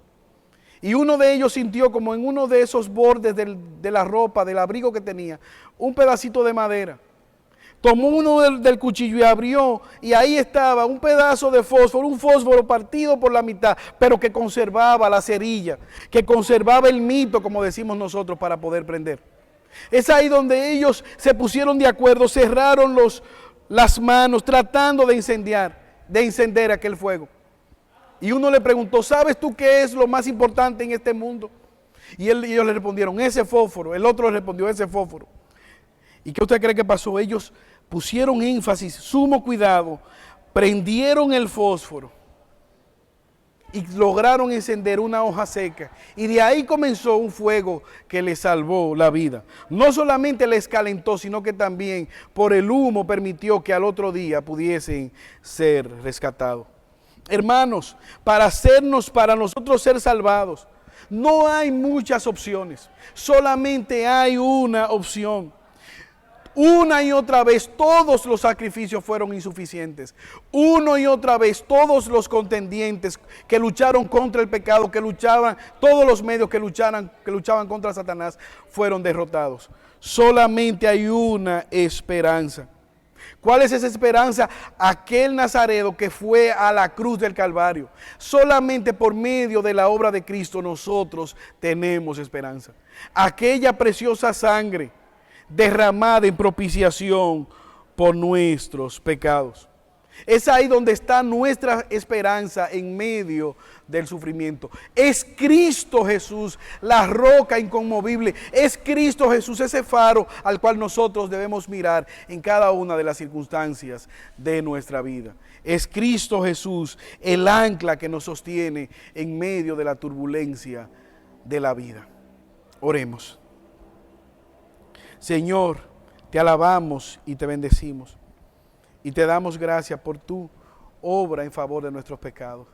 Y uno de ellos sintió como en uno de esos bordes de la ropa, del abrigo que tenía, un pedacito de madera. Tomó uno del cuchillo y abrió, y ahí estaba un pedazo de fósforo, un fósforo partido por la mitad, pero que conservaba la cerilla, que conservaba el mito, como decimos nosotros, para poder prender. Es ahí donde ellos se pusieron de acuerdo, cerraron las manos, tratando de encender aquel fuego. Y uno le preguntó, ¿sabes tú qué es lo más importante en este mundo? Y ellos le respondieron, ese fósforo. El otro le respondió, ese fósforo. ¿Y qué usted cree que pasó? Ellos pusieron énfasis, sumo cuidado, prendieron el fósforo y lograron encender una hoja seca. Y de ahí comenzó un fuego que les salvó la vida. No solamente les calentó, sino que también por el humo permitió que al otro día pudiesen ser rescatados. Hermanos, para nosotros ser salvados, no hay muchas opciones. Solamente hay una opción. Una y otra vez todos los sacrificios fueron insuficientes. Una y otra vez todos los contendientes que lucharon contra el pecado, todos los medios que luchaban contra Satanás fueron derrotados. Solamente hay una esperanza. ¿Cuál es esa esperanza? Aquel Nazareno que fue a la cruz del Calvario. Solamente por medio de la obra de Cristo nosotros tenemos esperanza. Aquella preciosa sangre derramada en propiciación por nuestros pecados. Es ahí donde está nuestra esperanza en medio del sufrimiento. Es Cristo Jesús, la roca inconmovible. Es Cristo Jesús, ese faro al cual nosotros debemos mirar en cada una de las circunstancias de nuestra vida. Es Cristo Jesús, el ancla que nos sostiene en medio de la turbulencia de la vida. Oremos. Señor, te alabamos y te bendecimos y te damos gracias por tu obra en favor de nuestros pecados.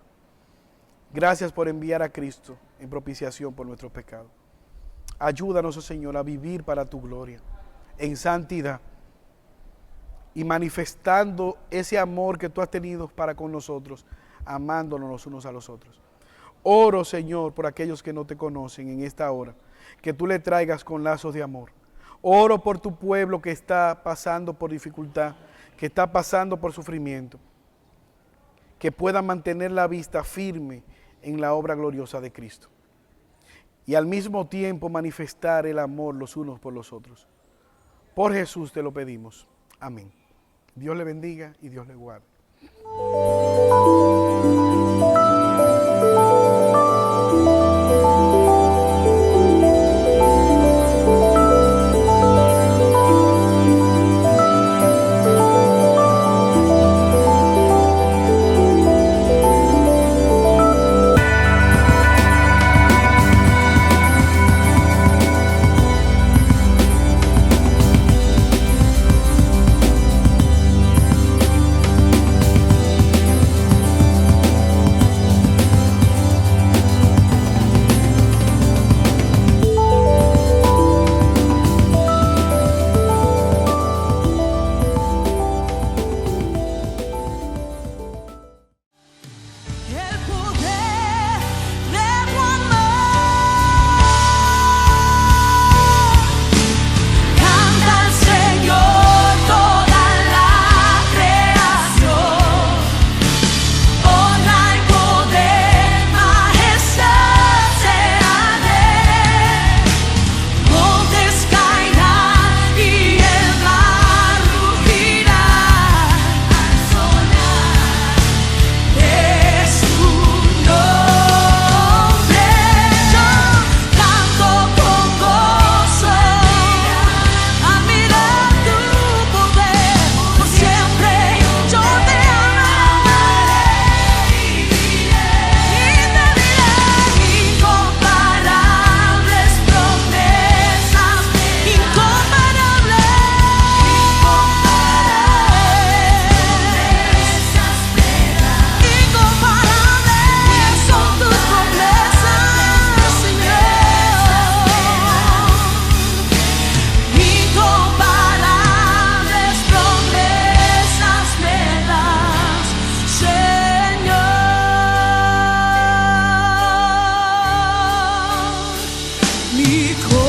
Gracias por enviar a Cristo en propiciación por nuestros pecados. Ayúdanos, oh Señor, a vivir para tu gloria, en santidad y manifestando ese amor que tú has tenido para con nosotros, amándonos los unos a los otros. Oro, Señor, por aquellos que no te conocen en esta hora, que tú le traigas con lazos de amor. Oro por tu pueblo que está pasando por dificultad, que está pasando por sufrimiento, que pueda mantener la vista firme en la obra gloriosa de Cristo y al mismo tiempo manifestar el amor los unos por los otros. Por Jesús te lo pedimos. Amén. Dios le bendiga y Dios le guarde. Mi corazón